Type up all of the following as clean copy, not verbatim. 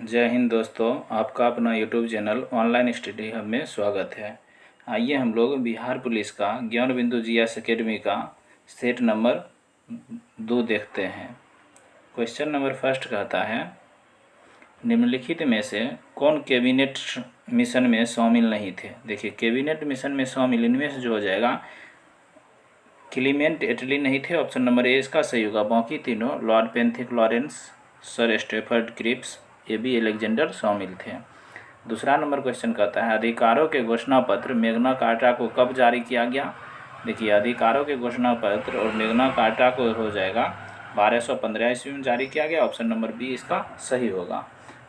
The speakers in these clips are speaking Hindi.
जय हिंद दोस्तों, आपका अपना YouTube channel online study hub में स्वागत है। आइए हम लोग बिहार पुलिस का ज्ञान बिंदु जीएस एकेडमी का सेट नंबर 2 देखते हैं। क्वेश्चन नंबर फर्स्ट कहता है, निम्नलिखित में से कौन कैबिनेट मिशन में शामिल नहीं थे। देखिए, कैबिनेट मिशन में शामिल इनमें से जो हो जाएगा, क्लीमेंट एटली नहीं थे, ऑप्शन नंबर ए इसका सही होगा। बाकी तीनों Lord Pethick Lawrence, Sir Stafford Cripps, A B Alexander शामिल थे। दूसरा नंबर क्वेश्चन कहता है, अधिकारों के घोषणा पत्र मैग्ना कार्टा को कब जारी किया गया। देखिए, अधिकारों के घोषणा पत्र और मैग्ना कार्टा को हो जाएगा 1215 ईस्वी में जारी किया गया। ऑप्शन नंबर बी इसका सही होगा।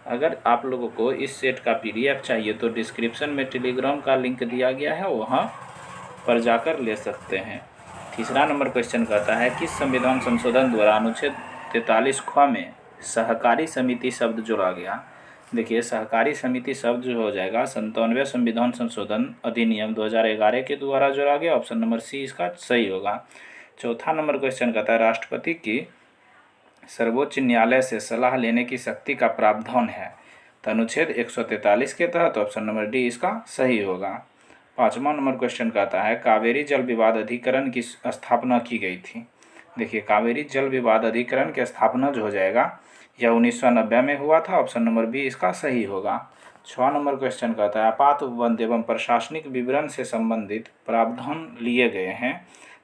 अगर आप लोगों को इस सेट का पीडीएफ चाहिए तो डिस्क्रिप्शन में टेलीग्राम का लिंक दिया गया है, वहाँ पर जाकर ले सकते हैं। तीसरा नंबर क्वेश्चन कहता है, किस संविधान संशोधन द्वारा अनुच्छेद 43 ख में सहकारी समिति शब्द जोड़ा गया। देखिए, सहकारी समिति शब्द जो हो जाएगा 97वें संविधान संशोधन अधिनियम 2011 के द्वारा जोड़ा गया। ऑप्शन नंबर सी इसका सही होगा। चौथा नंबर क्वेश्चन कहता है, राष्ट्रपति की सर्वोच्च न्यायालय से सलाह लेने की शक्ति का प्रावधान है तो अनुच्छेद 143 के तहत ऑप्शन नंबर डी इसका सही होगा। पाँचवा नंबर क्वेश्चन कहता है, कावेरी जल विवाद अधिकरण की स्थापना की गई थी। देखिए, कावेरी जल विवाद अधिकरण की स्थापना जो हो जाएगा यह 1990 में हुआ था। ऑप्शन नंबर बी इसका सही होगा। 6 नंबर क्वेश्चन कहता है, आपात उपबंध एवं प्रशासनिक विवरण से संबंधित प्रावधान लिए गए हैं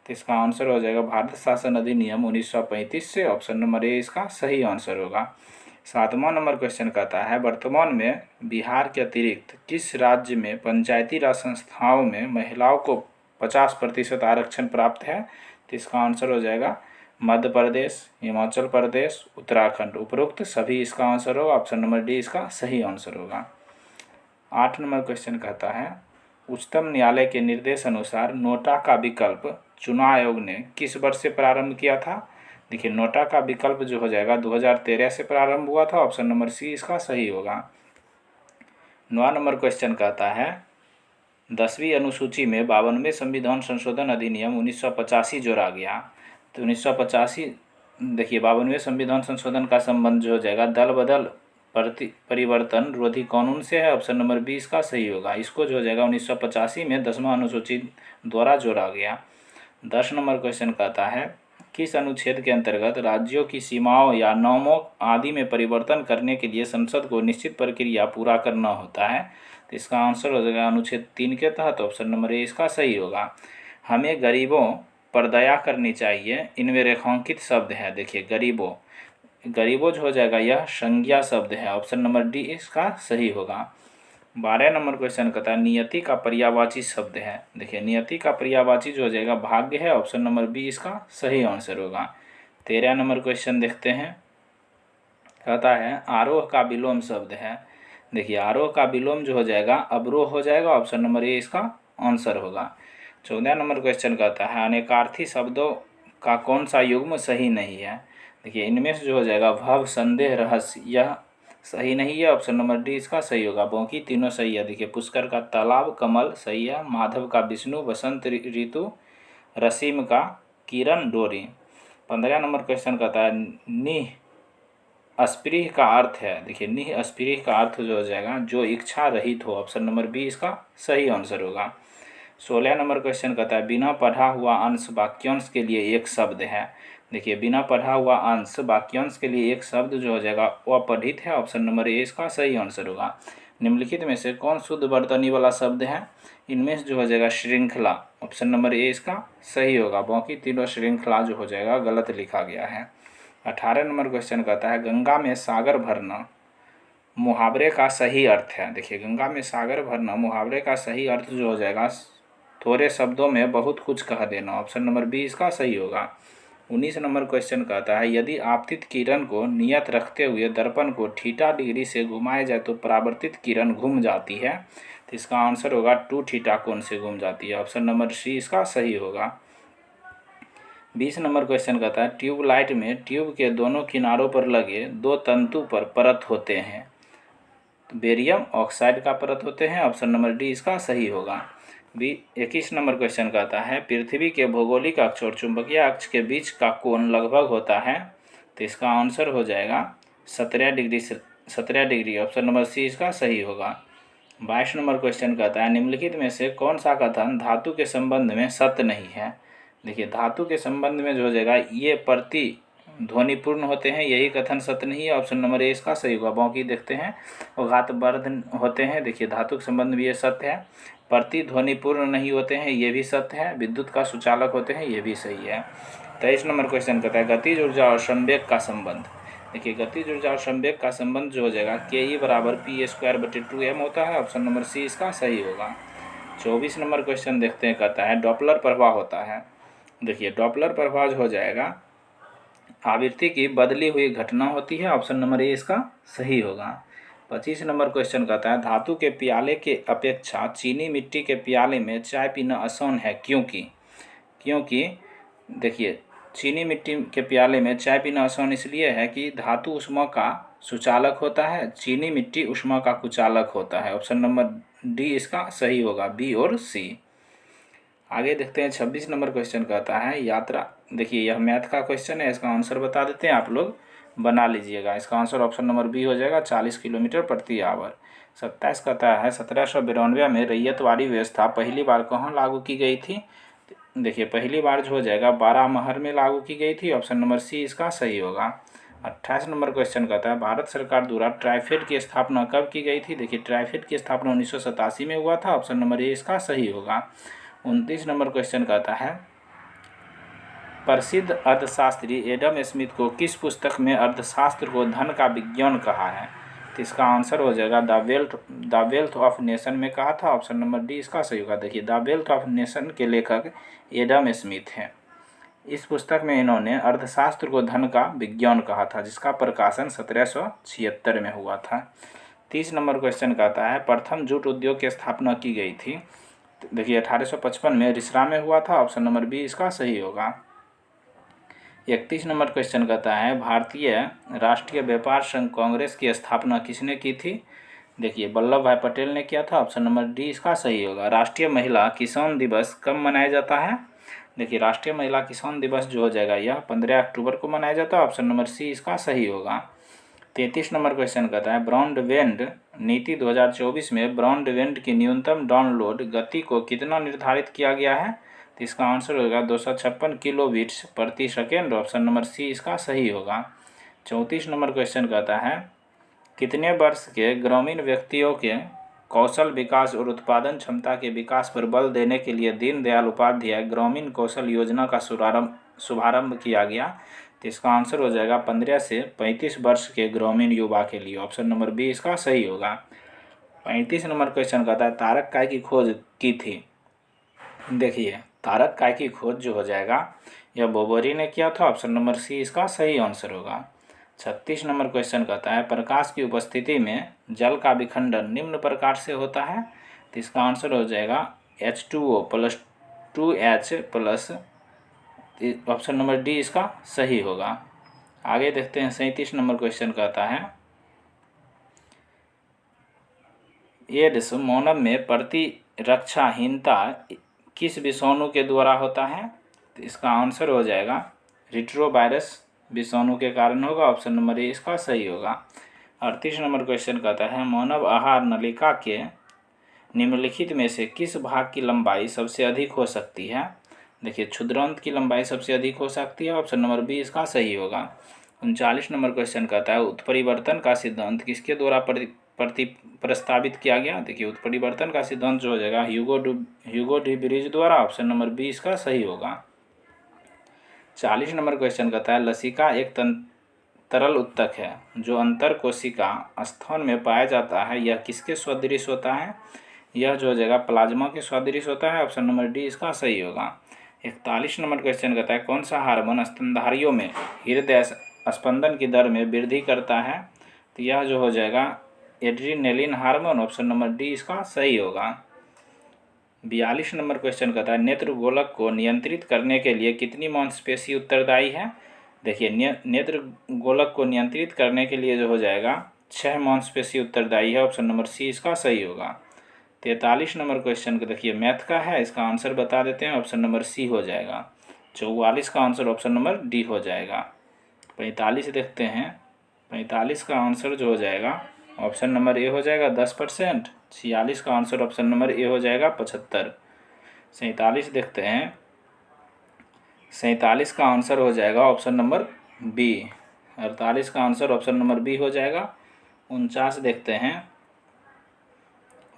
तो इसका आंसर हो जाएगा भारत शासन अधिनियम 1935 से। ऑप्शन नंबर ए इसका सही आंसर होगा। 7वां नंबर क्वेश्चन कहता है, वर्तमान में बिहार के अतिरिक्त किस राज्य में पंचायती राज संस्थाओं में महिलाओं को 50% आरक्षण प्राप्त है तो इसका आंसर हो जाएगा मध्य प्रदेश, हिमाचल प्रदेश, उत्तराखंड। उपरोक्त सभी इसका आंसर होगा। ऑप्शन नंबर डी इसका सही आंसर होगा। 8 नंबर क्वेश्चन कहता है, उच्चतम न्यायालय के निर्देश अनुसार नोटा का विकल्प चुनाव आयोग ने किस वर्ष से प्रारंभ किया था। देखिए, नोटा का विकल्प जो हो जाएगा 2013 से प्रारंभ हुआ था। ऑप्शन नंबर सी इसका सही होगा। 9 नंबर क्वेश्चन कहता है, 10वीं अनुसूची में 52वें संविधान संशोधन अधिनियम 1985 जोड़ा गया तो 1985 देखिए 52वें संविधान संशोधन का संबंध जो हो जाएगा दल बदल परिवर्तन विरोधी कानून से है। ऑप्शन नंबर बी इसका सही होगा। इसको जो हो जाएगा 1985 में 10वां अनुसूची द्वारा जोड़ा गया। 10 नंबर क्वेश्चन कहता है, किस अनुच्छेद के अंतर्गत राज्यों की सीमाओं या नामों आदि में परिवर्तन करने के लिए संसद को निश्चित प्रक्रिया पूरा करना होता है तो इसका आंसर हो जाएगा अनुच्छेद 3 के तहत। ऑप्शन नंबर ए इसका सही होगा। हमें गरीबों पर दया करनी चाहिए, इनमें रेखांकित शब्द है। देखिए, गरीबों जो हो जाएगा यह संज्ञा शब्द है। ऑप्शन नंबर डी इसका सही होगा। 12 नंबर क्वेश्चन कहता है, नियति का पर्यायवाची शब्द है। देखिए, नियति का पर्यायवाची जो हो जाएगा भाग्य है। ऑप्शन नंबर बी इसका सही आंसर होगा। 13 नंबर क्वेश्चन देखते हैं, कहता है आरोह का विलोम शब्द है। देखिए, आरोह का विलोम जो हो जाएगा अवरोह हो जाएगा। ऑप्शन नंबर ए इसका आंसर होगा। 14 नंबर क्वेश्चन कहता है, अनेकार्थी शब्दों का कौन सा युग्म सही नहीं है। देखिए, इनमें से जो हो जाएगा भव, संदेह, रहस्य यह सही नहीं है। ऑप्शन नंबर डी इसका सही होगा। बाकी तीनों सही है। देखिए, पुष्कर का तालाब, कमल सही है। माधव का विष्णु, बसंत ऋतु, रसीम का किरण, डोरी। 15 नंबर क्वेश्चन कहता है, निह अस्पृह का अर्थ है। देखिए, निह अस्पृह का अर्थ जो हो जाएगा जो इच्छा रहित हो। ऑप्शन नंबर बी इसका सही आंसर होगा। 16 नंबर क्वेश्चन कहता है, बिना पढ़ा हुआ अंश वाक्यांश के लिए एक शब्द है। देखिए, बिना पढ़ा हुआ अंश वाक्यांश के लिए एक शब्द जो हो जाएगा वह अपठित है। ऑप्शन नंबर ए इसका सही आंसर होगा। निम्नलिखित में से कौन शुद्ध वर्तनी वाला शब्द है। इनमें से जो हो जाएगा श्रृंखला। ऑप्शन नंबर ए इसका सही होगा। बाकी तीनों श्रृंखला जो हो जाएगा गलत लिखा गया है। 18 नंबर क्वेश्चन कहता है, गंगा में सागर भरना मुहावरे का सही अर्थ है। देखिए, गंगा में सागर भरना मुहावरे का सही अर्थ जो हो जाएगा थोड़े शब्दों में बहुत कुछ कह देना। ऑप्शन नंबर बी इसका सही होगा। 19 नंबर क्वेश्चन कहता है, यदि आपतित किरण को नियत रखते हुए दर्पण को थीटा डिग्री से घुमाया जाए तो परावर्तित किरण घूम जाती है तो इसका आंसर होगा 2 थीटा कोण से घूम जाती है। ऑप्शन नंबर सी इसका सही होगा। 20 नंबर क्वेश्चन कहता है, ट्यूबलाइट में ट्यूब के दोनों किनारों पर लगे 2 तंतु पर परत होते हैं तो बेरियम ऑक्साइड का परत होते हैं। ऑप्शन नंबर डी इसका सही होगा। 21 नंबर क्वेश्चन कहता है, पृथ्वी के भौगोलिक अक्ष और चुंबकीय अक्ष के बीच का कोण लगभग होता है तो इसका आंसर हो जाएगा 17 degree 17 degree, option number C इसका सही होगा। 22 नंबर क्वेश्चन कहता है निम्नलिखित में से कौन सा कथन धातु के संबंध में सत्य नहीं है। देखिए धातु के संबंध में जो हो जाएगा ये प्रति ध्वनिपूर्ण होते हैं, यही कथन सत्य नहीं है, ऑप्शन नंबर ए इसका सही होगा। बाकी देखते हैं घातवर्धन होते हैं, देखिए धातु के संबंध में ये सत्य है। प्रति ध्वनिपूर्ण नहीं होते हैं, ये भी सत्य है। विद्युत का सुचालक होते हैं, ये भी सही है। 23 नंबर क्वेश्चन कहता है गतिज ऊर्जा और संवेग का संबंध। देखिए गतिज ऊर्जा और संवेग का संबंध जो हो जाएगा के बराबर P²/2m होता है, ऑप्शन नंबर सी इसका सही होगा। 24 नंबर क्वेश्चन देखते हैं, कहता है डॉपलर प्रभाव होता है। देखिए डॉपलर प्रभाव जो हो जाएगा आवृत्ति की बदली हुई घटना होती है, ऑप्शन नंबर ए इसका सही होगा। 25 नंबर क्वेश्चन कहता है धातु के प्याले के अपेक्षा चीनी मिट्टी के प्याले में चाय पीना आसान है, क्योंकि देखिए चीनी मिट्टी के प्याले में चाय पीना आसान इसलिए है कि धातु ऊष्मा का सुचालक होता है, चीनी मिट्टी ऊष्मा का कुचालक होता है, ऑप्शन नंबर डी इसका सही होगा, बी और सी। आगे देखते हैं 26 नंबर क्वेश्चन कहता है यात्रा। देखिए यह मैथ का क्वेश्चन है, इसका आंसर बता देते हैं, आप लोग बना लीजिएगा। इसका आंसर ऑप्शन नंबर बी हो जाएगा, 40 किलोमीटर प्रति आवर। 27 कहता है 1792 में रैयतवाड़ी व्यवस्था पहली बार कहाँ लागू की गई थी। देखिए पहली बार जो हो जाएगा बारामहर में लागू की गई थी, ऑप्शन नंबर सी इसका सही होगा। 28 नंबर क्वेश्चन कहता है भारत सरकार द्वारा ट्राइफेड की स्थापना कब की गई थी। देखिए ट्राइफेड की स्थापना 1987 में हुआ था, ऑप्शन नंबर ए इसका सही होगा। 29 नंबर क्वेश्चन कहता है प्रसिद्ध अर्थशास्त्री एडम स्मिथ को किस पुस्तक में अर्थशास्त्र को धन का विज्ञान कहा है। तो इसका आंसर हो जाएगा द वेल्थ ऑफ नेशन में कहा था, ऑप्शन नंबर डी इसका सही होगा। देखिए द वेल्थ ऑफ नेशन के लेखक एडम स्मिथ हैं। इस पुस्तक में इन्होंने अर्थशास्त्र को धन का विज्ञान कहा था, जिसका प्रकाशन 1776 में हुआ था। 30 नंबर क्वेश्चन कहता है प्रथम जूट उद्योग की स्थापना की गई थी। देखिए 1855 में रिसरा में हुआ था, ऑप्शन नंबर बी इसका सही होगा। 31 नंबर क्वेश्चन कहता है भारतीय राष्ट्रीय व्यापार संघ कांग्रेस की स्थापना किसने की थी। देखिए वल्लभ भाई पटेल ने किया था, ऑप्शन नंबर डी इसका सही होगा। राष्ट्रीय महिला किसान दिवस कब मनाया जाता है। देखिए राष्ट्रीय महिला किसान दिवस जो हो जाएगा यह 15 अक्टूबर को मनाया जाता है, ऑप्शन नंबर सी इसका सही होगा। 33 नंबर क्वेश्चन कहता है ब्रॉडबैंड नीति 2024 में ब्रॉडबैंड की न्यूनतम डाउनलोड गति को कितना निर्धारित किया गया है। तो इसका आंसर होगा 256 किलोबिट्स प्रति सेकेंड, ऑप्शन नंबर सी इसका सही होगा। 34 नंबर क्वेश्चन कहता है कितने वर्ष के ग्रामीण व्यक्तियों के कौशल विकास और उत्पादन क्षमता के विकास पर बल देने के लिए दीनदयाल उपाध्याय ग्रामीण कौशल योजना का शुभारंभ किया गया। तो इसका आंसर हो जाएगा 15 से 35 वर्ष के ग्रामीण युवा के लिए, ऑप्शन नंबर बी इसका सही होगा। 35 नंबर क्वेश्चन कहता है तारक काय की खोज की थी। देखिए तारक काय की खोज जो हो जाएगा यह बोबरी ने किया था, ऑप्शन नंबर सी इसका सही आंसर होगा। 36 नंबर क्वेश्चन कहता है प्रकाश की उपस्थिति में जल का विखंडन निम्न प्रकार से होता है। तो इसका आंसर हो जाएगा H2O + 2H+, option number D इसका सही होगा। आगे देखते हैं 37 नंबर क्वेश्चन कहता है एड्स मानव में प्रतिरक्षाहीनता किस विषाणु के द्वारा होता है। तो इसका आंसर हो जाएगा रिट्रोवायरस विषाणु के कारण होगा, ऑप्शन नंबर ए इसका सही होगा। 38 नंबर क्वेश्चन कहता है मानव आहार नलिका के निम्नलिखित में से किस भाग की लंबाई सबसे अधिक हो सकती है। देखिए क्षुद्रांत की लंबाई सबसे अधिक हो सकती है, ऑप्शन नंबर बी इसका सही होगा। 39 नंबर क्वेश्चन कहता है उत्परिवर्तन का सिद्धांत किसके द्वारा प्रस्तावित किया गया। देखिए उत्परिवर्तन का सिद्धांत जो हो जाएगा ह्यूगो डी ब्रिज द्वारा, ऑप्शन नंबर बी इसका सही होगा। 40 नंबर क्वेश्चन कहता है लसिका एक तरल उत्तक है जो अंतर कोशिका स्थान में पाया जाता है, यह किसके सदृश होता है। यह जो हो जाएगा प्लाज्मा के सदृश होता है, ऑप्शन नंबर डी इसका सही होगा। 41 नंबर क्वेश्चन कहता है कौन सा हार्मोन स्तनधारियों में हृदय स्पंदन की दर में वृद्धि करता है। तो यह जो हो जाएगा adrenaline hormone, option number D इसका सही होगा। 42 नंबर क्वेश्चन कहता है नेत्र गोलक को नियंत्रित करने के लिए कितनी मांसपेशी उत्तरदायी है। देखिए नेत्र गोलक को नियंत्रित करने के लिए जो हो जाएगा 6 मांसपेशी उत्तरदायी है, ऑप्शन नंबर सी इसका सही होगा। 43 नंबर क्वेश्चन को देखिए मैथ का है, इसका आंसर बता देते हैं, ऑप्शन नंबर सी हो जाएगा। 44 का आंसर ऑप्शन नंबर डी हो जाएगा। 45 देखते हैं 45 का आंसर जो हो जाएगा ऑप्शन नंबर ए हो जाएगा 10%। 46 का आंसर ऑप्शन नंबर ए हो जाएगा 75। 47 देखते हैं। 47 का आंसर हो जाएगा ऑप्शन नंबर बी। 48 का आंसर ऑप्शन नंबर बी हो जाएगा। 49 देखते हैं,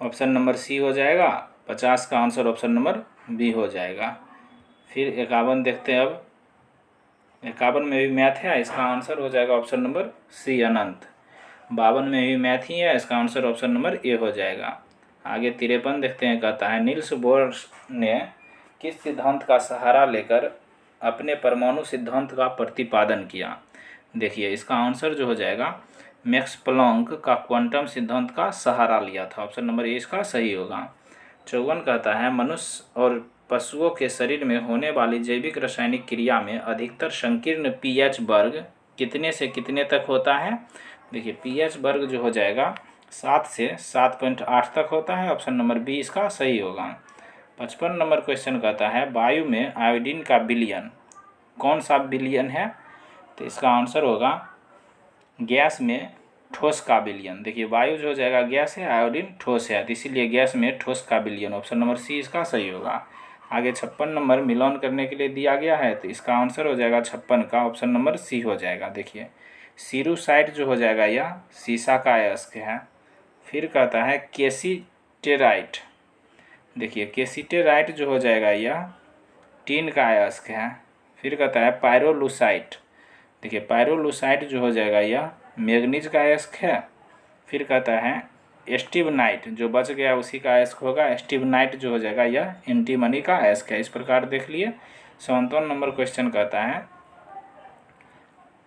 ऑप्शन नंबर सी हो जाएगा। 50 का आंसर ऑप्शन नंबर बी हो जाएगा। फिर 51 देखते हैं। अब 51 में भी मैथ है, इसका आंसर हो जाएगा ऑप्शन नंबर सी अनंत। 52 में भी मैथ ही है, इसका आंसर ऑप्शन नंबर ए हो जाएगा। आगे 53 देखते हैं। कहता है निल्स बोर ने किस सिद्धांत का सहारा लेकर अपने परमाणु सिद्धांत का प्रतिपादन किया। देखिए इसका आंसर जो हो जाएगा मैक्स प्लॉन्क का क्वांटम सिद्धांत का सहारा लिया था। ऑप्शन नंबर ए इसका सही होगा। 54 कहता है मनुष्य और पशुओं के शरीर में होने वाली जैविक रासायनिक क्रिया में अधिकतर संकीर्ण पीएच वर्ग कितने से कितने तक होता है। देखिए पीएच वर्ग जो हो जाएगा 7 से 7.8 तक होता है। ऑप्शन नंबर बी इसका सही होगा। 55 नंबर क्वेश्चन कहता है वायु में आयोडीन का विलयन कौन सा विलयन है। तो इसका आंसर होगा गैस में ठोस का विलयन। देखिए वायु जो हो जाएगा गैस है, आयोडीन ठोस है, तो इसीलिए गैस में ठोस का विलयन ऑप्शन नंबर सी इसका सही होगा। आगे 56 नंबर मिलान करने के लिए दिया गया है, तो इसका आंसर हो जाएगा 56 का ऑप्शन नंबर सी हो जाएगा। देखिए सीरूसाइड जो हो जाएगा यह सीसा का अयस्क है। फिर कहता है केसिटेराइट। देखिए केसिटेराइट जो हो जाएगा यह टीन का अयस्क है। फिर कहता है पायरोलुसाइट। देखिए पायरोलुसाइट जो हो जाएगा यह मैग्नीज का अयस्क है। फिर कहता है स्टिबनाइट, जो बच गया उसी का अयस्क होगा। स्टिबनाइट जो हो जाएगा यह एंटीमनी का अयस्क है। इस प्रकार देख लिए। 57 नंबर क्वेश्चन कहता है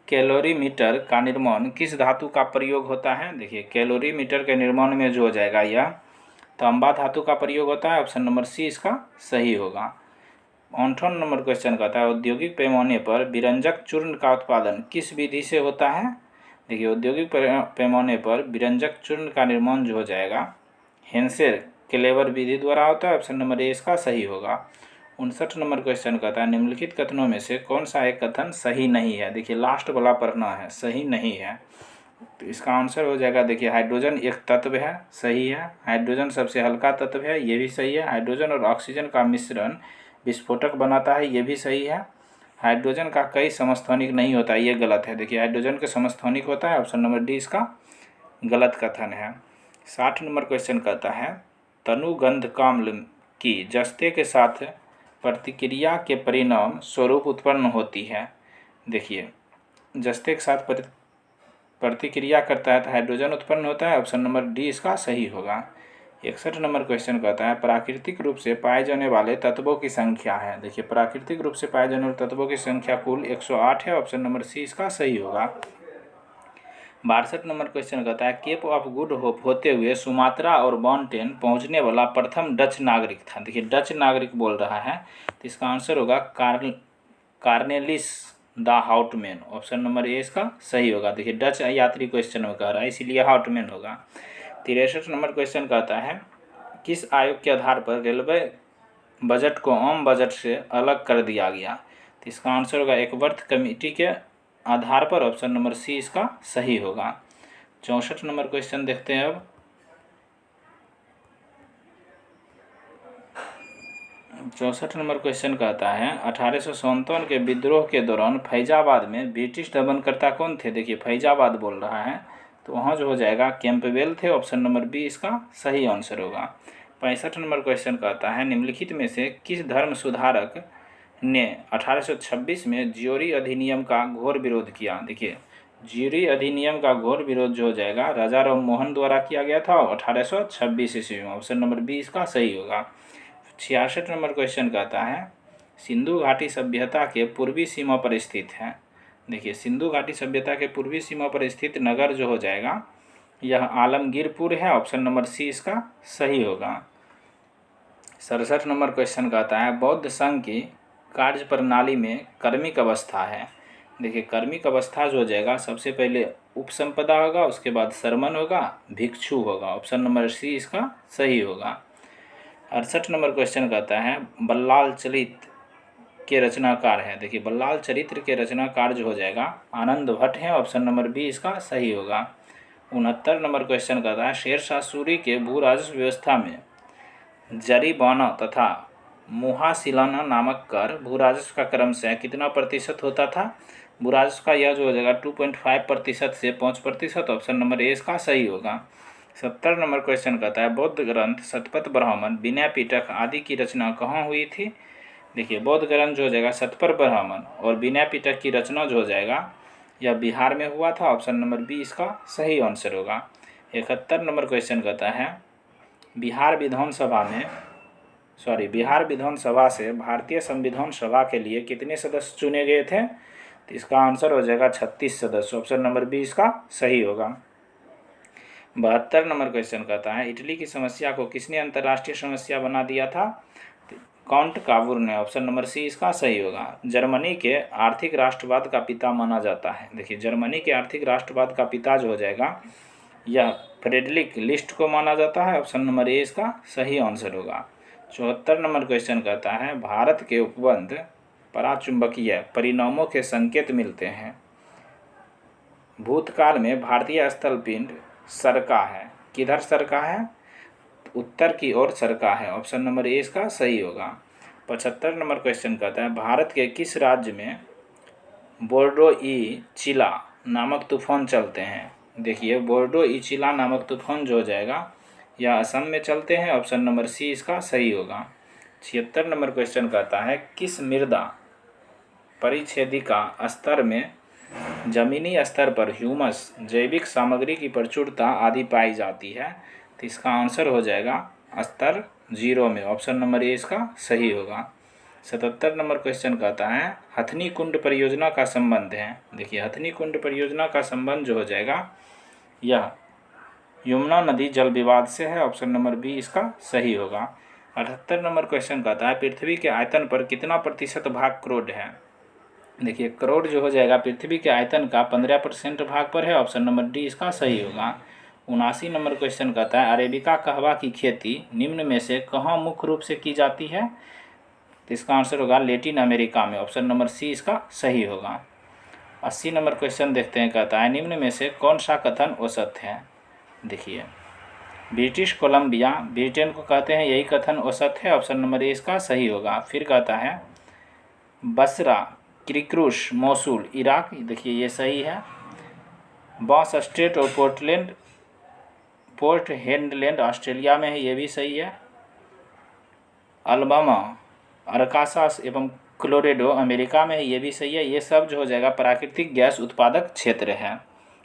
कैलोरीमीटर का निर्माण किस धातु का प्रयोग होता है। देखिए कैलोरीमीटर के निर्माण में जो हो जाएगा यह तांबा धातु का प्रयोग होता है। ऑप्शन नंबर सी इसका सही होगा। 58 नंबर क्वेश्चन कहता है औद्योगिक पैमाने पर विरंजक चूर्ण का उत्पादन किस विधि से होता है। देखिए औद्योगिक पैमाने पर विरंजक चूर्ण का निर्माण जो हो जाएगा हेंसेर क्लेवर विधि द्वारा होता है। ऑप्शन नंबर ए इसका सही होगा। 59 नंबर क्वेश्चन कहता है निम्नलिखित कथनों में से कौन सा एक कथन सही नहीं है। देखिए लास्ट वाला पढ़ना है, सही नहीं है। तो इसका आंसर हो जाएगा देखिए हाइड्रोजन एक तत्व है, सही है। हाइड्रोजन सबसे हल्का तत्व है, ये भी सही है। हाइड्रोजन और ऑक्सीजन का मिश्रण विस्फोटक बनाता है, ये भी सही है। हाइड्रोजन का कई समस्थानिक नहीं होता, ये गलत है। देखिए हाइड्रोजन के समस्थानिक होता है। ऑप्शन नंबर डी इसका गलत कथन है। 60 नंबर क्वेश्चन कहता है तनुगंधकाम्ल की जस्ते के साथ प्रतिक्रिया के परिणाम स्वरूप उत्पन्न होती है। देखिए जस्ते के साथ प्रतिक्रिया करता है तो हाइड्रोजन उत्पन्न होता है। ऑप्शन नंबर डी इसका सही होगा। 61 नंबर क्वेश्चन कहता है प्राकृतिक रूप से पाए जाने वाले तत्वों की संख्या है। देखिए प्राकृतिक रूप से पाए जाने वाले तत्वों की संख्या कुल 108 है। ऑप्शन नंबर सी इसका सही होगा। 62 नंबर क्वेश्चन कहता है केप ऑफ गुड होप होते हुए सुमात्रा और बॉन्टेन पहुंचने वाला प्रथम डच नागरिक था। देखिए डच नागरिक बोल रहा है, तो इसका आंसर होगा Cornelis de Houtman. Option number A इसका सही होगा। देखिए डच यात्री क्वेश्चन में कह रहा है, इसीलिए हाउटमैन होगा। 63 नंबर क्वेश्चन कहता है किस आयोग के आधार पर रेलवे बजट को आम बजट से अलग कर दिया गया। तो इसका आंसर होगा एकवर्थ कमेटी के आधार पर। ऑप्शन नंबर सी इसका सही होगा। 64 नंबर क्वेश्चन देखते हैं। अब 64 नंबर क्वेश्चन कहता है 1857 के विद्रोह के दौरान फैजाबाद में ब्रिटिश दमनकर्ता कौन थे। देखिए फैजाबाद बोल रहा है, तो वहाँ जो हो जाएगा कैंपबेल थे। ऑप्शन नंबर बी इसका सही आंसर होगा। 65 नंबर क्वेश्चन कहता है निम्नलिखित में से किस धर्म सुधारक ने 1826 में ज्यूरी अधिनियम का घोर विरोध किया। देखिए ज्यूरी अधिनियम का घोर विरोध जो हो जाएगा राजा राम मोहन द्वारा किया गया था 1826 ईस्वी में। ऑप्शन नंबर बी इसका सही होगा। 66 नंबर क्वेश्चन कहता है सिंधु घाटी सभ्यता के पूर्वी सीमा पर स्थित है। देखिए सिंधु घाटी सभ्यता के पूर्वी सीमा पर स्थित नगर जो हो जाएगा यह आलमगीरपुर है। ऑप्शन नंबर सी इसका सही होगा। 67 नंबर क्वेश्चन कहता है बौद्ध संघ की कार्य प्रणाली में कर्मिक अवस्था है। देखिए कर्मिक अवस्था जो हो जाएगा सबसे पहले उपसंपदा होगा, उसके बाद सरमन होगा, भिक्षु होगा। ऑप्शन नंबर सी इसका सही होगा। 68 नंबर क्वेश्चन कहता है बल्लाल चलित के रचनाकार हैं। देखिए बल्लाल चरित्र के रचनाकार जो हो जाएगा आनंद भट्ट हैं। ऑप्शन नंबर बी इसका सही होगा। 69 नंबर क्वेश्चन कहता है शेरशाह सूरी के भू राजस्व व्यवस्था में जरीबाना तथा मुहासिलाना नामक कर भू राजस्व का क्रमशः कितना प्रतिशत होता था। भू राजस्व का यह जो हो जाएगा 2.5% से 5%। ऑप्शन नंबर ए इसका सही होगा। 70 नंबर क्वेश्चन कहता है बौद्ध ग्रंथ शतपथ ब्राह्मण विनय पिटक आदि की रचना कहाँ हुई थी। देखिए बौद्ध ग्रंथ जो हो जाएगा शतपथ ब्राह्मण और विनय पिटक की रचना जो हो जाएगा यह बिहार में हुआ था। ऑप्शन नंबर बी इसका सही आंसर होगा। 71 नंबर क्वेश्चन कहता है बिहार विधानसभा से भारतीय संविधान सभा के लिए कितने सदस्य चुने गए थे। तो इसका आंसर हो जाएगा 36 सदस्य। ऑप्शन नंबर बी इसका सही होगा। 72 नंबर क्वेश्चन कहता है इटली की समस्या को किसने अंतर्राष्ट्रीय समस्या बना दिया था। काउंट काबूर ने। ऑप्शन नंबर सी इसका सही होगा। जर्मनी के आर्थिक राष्ट्रवाद का पिता माना जाता है। देखिए जर्मनी के आर्थिक राष्ट्रवाद का पिता जो हो जाएगा यह फ्रेडरिक लिस्ट को माना जाता है। ऑप्शन नंबर ए इसका सही आंसर होगा। 74 नंबर क्वेश्चन कहता है भारत के उपबंध पराचुंबकीय परिणामों के संकेत मिलते हैं। भूतकाल में भारतीय स्थलपिंड सरका है। किधर सरका है। उत्तर की ओर सरका है। ऑप्शन नंबर ए इसका सही होगा। 75 नंबर क्वेश्चन कहता है भारत के किस राज्य में बोर्डो ई चिला नामक तूफान चलते हैं। देखिए बोर्डो ई चिला नामक तूफान जो हो जाएगा यह असम में चलते हैं। ऑप्शन नंबर सी इसका सही होगा। 76 नंबर क्वेश्चन कहता है किस मृदा परिच्छेदिका स्तर में जमीनी स्तर पर ह्यूमस जैविक सामग्री की प्रचुरता आदि पाई जाती है। तो इसका आंसर हो जाएगा स्तर 0 में। ऑप्शन नंबर ए इसका सही होगा। 77 नंबर क्वेश्चन कहता है हथनी कुंड परियोजना का संबंध है। देखिए हथनी कुंड परियोजना का संबंध जो हो जाएगा यह यमुना नदी जल विवाद से है। ऑप्शन नंबर बी इसका सही होगा। 78 नंबर क्वेश्चन कहता है पृथ्वी के आयतन पर कितना प्रतिशत भाग करोड़ है। देखिए करोड़ जो हो जाएगा पृथ्वी के आयतन का 15% भाग पर है। ऑप्शन नंबर डी इसका सही होगा। 79 नंबर क्वेश्चन कहता है अरेबिका कहवा की खेती निम्न में से कहाँ मुख्य रूप से की जाती है। तो इसका आंसर होगा लैटिन अमेरिका में। ऑप्शन नंबर सी इसका सही होगा। 80 नंबर क्वेश्चन देखते हैं कहता है निम्न में से कौन सा कथन औसत है। देखिए ब्रिटिश कोलंबिया ब्रिटेन को कहते हैं यही कथन औसत है। ऑप्शन नंबर ए इसका सही होगा। फिर कहता है बसरा क्रिक्रूस मोसूल इराक। देखिए ये सही है। बॉस स्ट्रेट और पोर्ट हेडलैंड ऑस्ट्रेलिया में है, ये भी सही है। अल्बामा अरकासास एवं कोलोराडो अमेरिका में है, ये भी सही है। ये सब जो हो जाएगा प्राकृतिक गैस उत्पादक क्षेत्र है।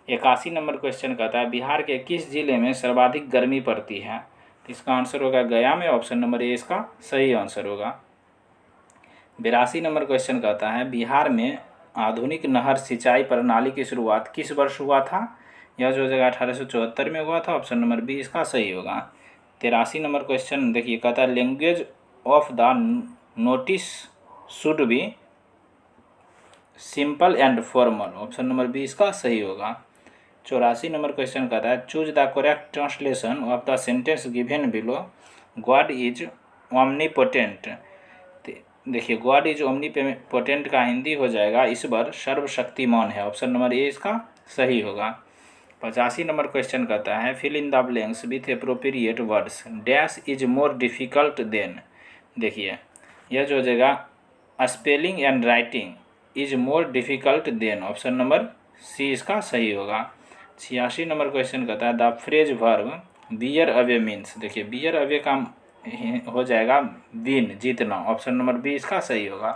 81 नंबर क्वेश्चन कहता है बिहार के किस जिले में सर्वाधिक गर्मी पड़ती है। तो इसका आंसर होगा गया में। ऑप्शन नंबर ए इसका सही आंसर होगा। 82 नंबर क्वेश्चन कहता है बिहार में आधुनिक नहर सिंचाई प्रणाली की शुरुआत किस वर्ष हुआ था। यह जो जगह 1874 में हुआ था। ऑप्शन नंबर बी इसका सही होगा। 83 नंबर क्वेश्चन देखिए कहता है language of the notice should be simple and formal. Option number B इसका सही होगा। 84 नंबर क्वेश्चन कहता है choose the correct translation of the sentence given below God is omnipotent. देखिए गॉड इज ओमनीपोटेंट का हिंदी हो जाएगा ईश्वर सर्वशक्तिमान है। ऑप्शन नंबर ए इसका सही होगा। 85 नंबर क्वेश्चन कहता है fill in the blanks with appropriate words dash is more difficult than. देखिए यह जो हो जाएगा spelling and writing is more difficult than. Option number C इसका सही होगा। 86 नंबर क्वेश्चन कहता है the phrase verb bear away means. देखिए बियर अवे का हो जाएगा विन जीतना। ऑप्शन नंबर बी इसका सही होगा।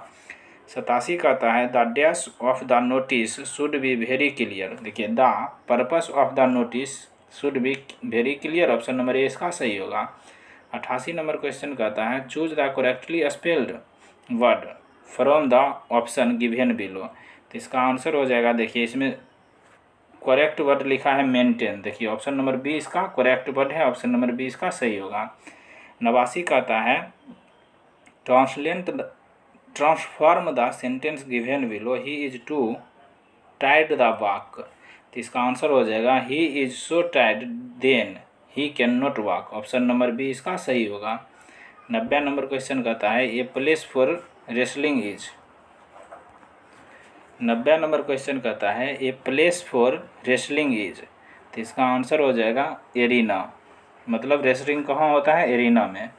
87 कहता है the dash of the notice should be very clear. देखिए the purpose of the notice should be very clear. Option number A इसका सही होगा। 88 नंबर क्वेश्चन कहता है choose the correctly spelled word from the option given below. तो इसका आंसर हो जाएगा देखिए इसमें करेक्ट वर्ड लिखा है मेंटेन। देखिए ऑप्शन नंबर बी इसका करेक्ट वर्ड है। ऑप्शन नंबर बी इसका सही होगा। 89 कहता है transform the sentence given below he is too टाइड द वॉक। तो इसका आंसर हो जाएगा ही इज सो टाइड then he can not walk. Option number B इसका सही होगा। 90 नंबर क्वेश्चन कहता है a place for wrestling is. 90 number question कहता है a place for wrestling is, तो इसका आंसर हो जाएगा एरिना। मतलब रेसलिंग कहाँ होता है? एरिना में।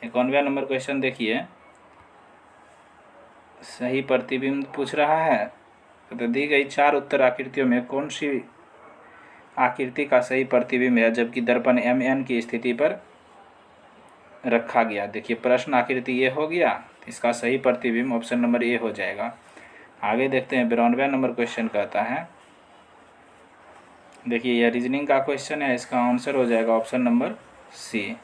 91 नंबर क्वेश्चन देखिए, सही प्रतिबिंब पूछ रहा है। तो दी गई 4 उत्तर आकृतियों में कौन सी आकृति का सही प्रतिबिंब है जबकि दर्पण MN की स्थिति पर रखा गया? देखिए प्रश्न आकृति ये हो गया, इसका सही प्रतिबिंब ऑप्शन नंबर ए हो जाएगा। आगे देखते हैं 92 नंबर क्वेश्चन कहता है, देखिए यह रीजनिंग का क्वेश्चन है, इसका आंसर हो जाएगा ऑप्शन नंबर सी।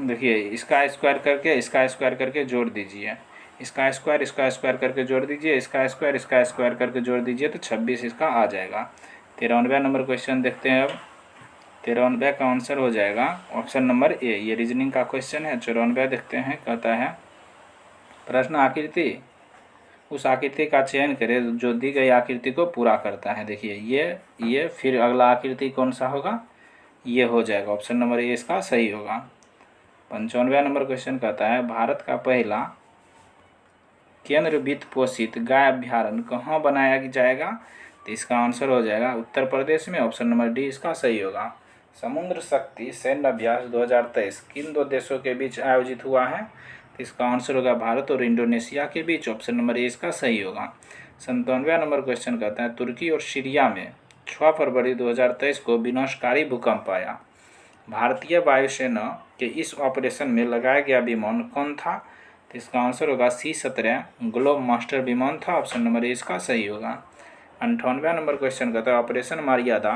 देखिए इसका स्क्वायर करके जोड़ दीजिए, इसका स्क्वायर करके जोड़ दीजिए, इसका स्क्वायर करके जोड़ दीजिए, तो 26 इसका आ जाएगा। 93 नंबर क्वेश्चन देखते हैं अब। 93 का आंसर हो जाएगा ऑप्शन नंबर ए। ये रीजनिंग का क्वेश्चन है। 94 देखते हैं, कहता है प्रश्न आकृति उस आकृति का चयन करें जो दी गई आकृति को पूरा करता है। देखिए ये फिर अगला आकृति कौन सा होगा? ये हो जाएगा ऑप्शन नंबर ए, इसका सही होगा। 95 नंबर क्वेश्चन कहता है भारत का पहला केंद्र वित्त पोषित गाय अभ्यारण्य कहाँ बनाया जाएगा? तो इसका आंसर हो जाएगा उत्तर प्रदेश में, ऑप्शन नंबर डी इसका सही होगा। समुद्र शक्ति सैन्य अभ्यास 2023 किन 2 देशों के बीच आयोजित हुआ है? तो इसका आंसर होगा भारत और इंडोनेशिया के बीच, ऑप्शन नंबर ए इसका सही होगा। 97 नंबर क्वेश्चन कहता है तुर्की और सीरिया में 6 फरवरी 2023 को विनाशकारी भूकंप आया। भारतीय वायुसेना के इस ऑपरेशन में लगाया गया विमान कौन था? तो इसका आंसर होगा C-17 ग्लोब मास्टर विमान था, ऑप्शन नंबर ए इसका सही होगा। 98 नंबर क्वेश्चन कहता है ऑपरेशन मर्यादा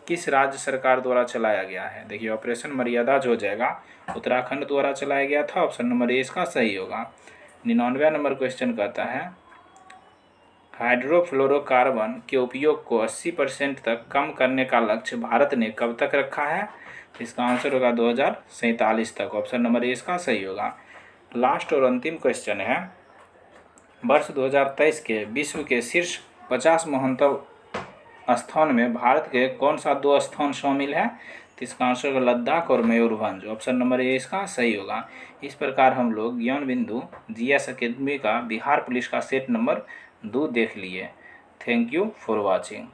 किस राज्य सरकार द्वारा चलाया गया है? देखिए ऑपरेशन मर्यादा जो हो जाएगा उत्तराखंड द्वारा चलाया गया था, ऑप्शन नंबर ए इसका सही होगा। 99 नंबर क्वेश्चन कहता है हाइड्रोफ्लोरोकार्बन के उपयोग को 80% तक कम करने का लक्ष्य भारत ने कब तक रखा है? इसका आंसर होगा 2047 तक, ऑप्शन नंबर ए इसका सही होगा। लास्ट और अंतिम क्वेश्चन है वर्ष 2023 के विश्व के शीर्ष 50 महत्व स्थान में भारत के कौन सा 2 स्थान शामिल है? तो इसका आंसर होगा लद्दाख और मयूरभंज, ऑप्शन नंबर ए इसका सही होगा। इस प्रकार हम लोग ज्ञान बिंदु GS अकेडमी का बिहार पुलिस का सेट नंबर 2 देख लिए। Thank you for watching.